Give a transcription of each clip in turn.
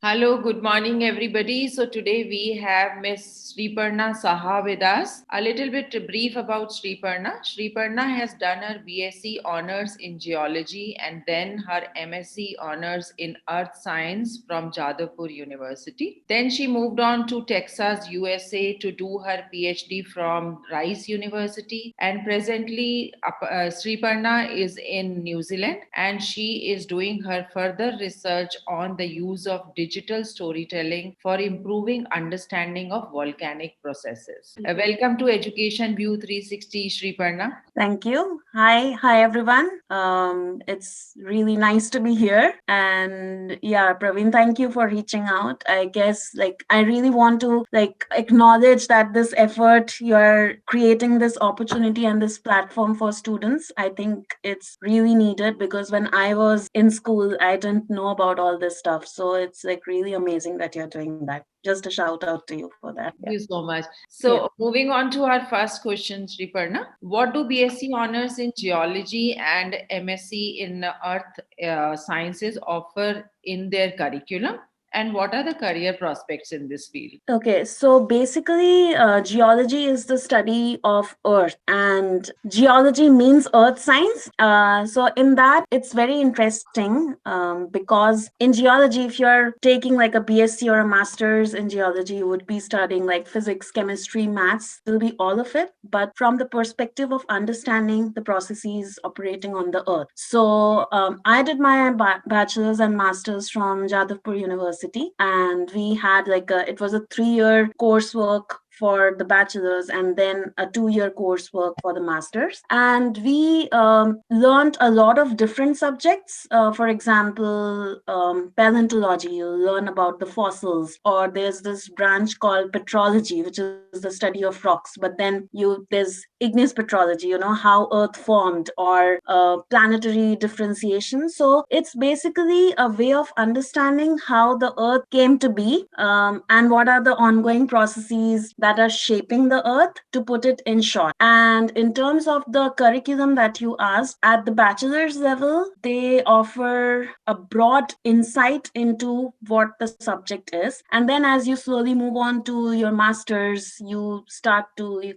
Hello, good morning, everybody. So today we have Miss Sriparna Saha with us. A little bit brief about Sriparna. Sriparna has done her BSc honors in geology and then her MSc honors in earth science from Jadavpur University. Then she moved on to Texas, USA to do her PhD from Rice University. And presently, Sriparna is in New Zealand and she is doing her further research on the use of digital storytelling for improving understanding of volcanic processes. Welcome to Education View 360, Sriparna. Thank you. Hi everyone. It's really nice to be here. And yeah, Praveen, thank you for reaching out. I guess I really want to acknowledge that this effort you're creating this opportunity and this platform for students. I think it's really needed because when I was in school, I didn't know about all this stuff. So it's really amazing that you're doing that. Just a shout out to you for that. Thank you so much. So, moving on to our first question, Sriparna. What do BSc honors in geology and MSc in earth sciences offer in their curriculum? And what are the career prospects in this field? Okay, so basically, geology is the study of Earth, and geology means Earth science. So, in that, it's very interesting because in geology, if you're taking like a BSc or a master's in geology, you would be studying like physics, chemistry, maths, will be all of it, but from the perspective of understanding the processes operating on the Earth. So, I did my bachelor's and master's from Jadavpur University, and we had it was a 3-year coursework for the bachelor's and then a 2-year coursework for the master's. And we learned a lot of different subjects. For example, paleontology, you learn about the fossils, or there's this branch called petrology, which is the study of rocks. But then there's igneous petrology, how Earth formed, or planetary differentiation. So it's basically a way of understanding how the Earth came to be, and what are the ongoing processes that are shaping the Earth, to put it in short. And in terms of the curriculum that you asked, at the bachelor's level, they offer a broad insight into what the subject is. And then as you slowly move on to your master's, you start to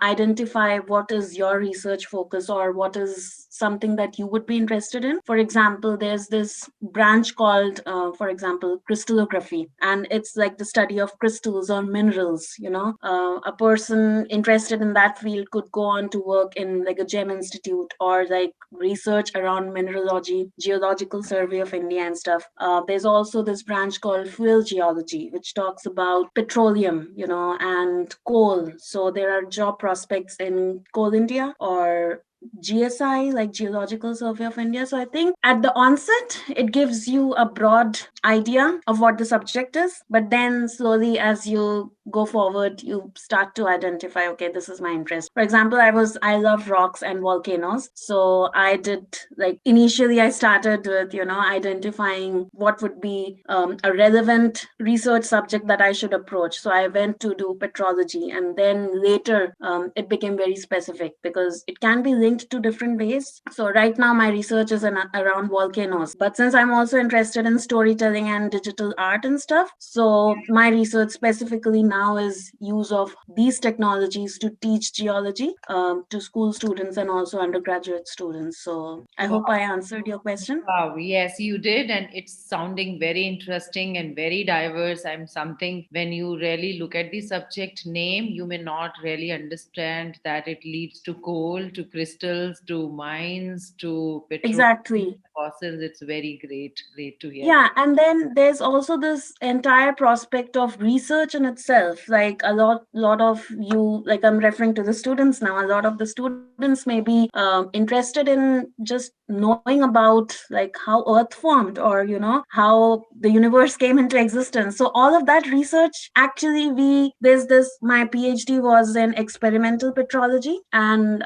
identify what is your research focus or what is something that you would be interested in. For example, there's this branch called, for example, crystallography, and it's like the study of crystals or minerals. A person interested in that field could go on to work in like a gem institute or like research around mineralogy, geological survey of India and stuff. There's also this branch called fuel geology, which talks about petroleum, and coal. So there are job prospects in Coal India or GSI, like Geological Survey of India. So I think at the onset, it gives you a broad idea of what the subject is. But then slowly, as you go forward, you start to identify, okay, this is my interest. For example, I love rocks and volcanoes. So I did, initially I started with, identifying what would be a relevant research subject that I should approach. So I went to do petrology, and then later it became very specific because it can be linked to different ways. So right now my research is around volcanoes, but since I'm also interested in storytelling and digital art and stuff, so my research specifically now is use of these technologies to teach geology to school students and also undergraduate students. So I hope I answered your question. Wow, yes, you did, and it's sounding very interesting and very diverse. I'm something when you really look at the subject name, you may not really understand that it leads to coal, to crystals, to mines, to petrol. Exactly. Fossils. It's very great to hear. Yeah, and then there's also this entire prospect of research in itself. Like a lot of you, like I'm referring to the students now, a lot of the students may be interested in just knowing about like how Earth formed, or how the universe came into existence. So all of that research, actually, there's this, my PhD was in experimental petrology, and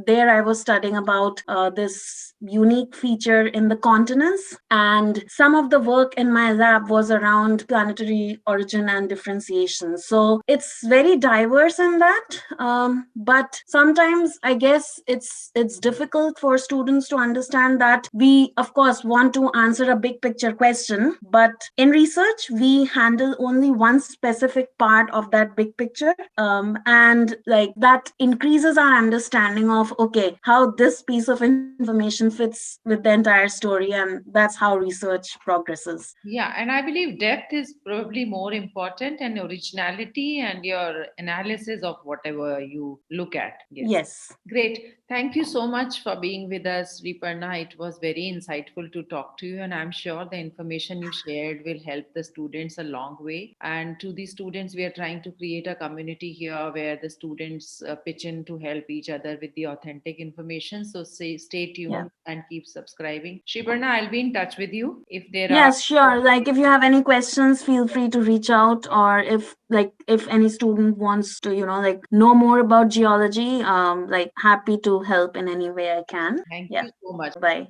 there I was studying about this unique feature in the continents, and some of the work in my lab was around planetary origin and differentiation. So it's very diverse in that, but sometimes I guess it's difficult for students to understand that we of course want to answer a big picture question, but in research we handle only one specific part of that big picture, and like that increases our understanding of okay how this piece of information fits with the entire story, and that's how research progresses. Yeah, and I believe depth is probably more important, and originality and your analysis of whatever you look at. Yes. Yes. Great. Thank you so much for being with us, Sriparna. It was very insightful to talk to you, and I'm sure the information you shared will help the students a long way. And to the students, we are trying to create a community here where the students pitch in to help each other with the authentic information. So stay Yeah. tuned and keep subscribing. Sriparna, I'll be in touch with you if there are. Yes, sure. Like if you have any questions, feel free to reach out, or if any student wants to, like know more about geology, like happy to help in any way I can. Thank Yeah. you so much. Bye.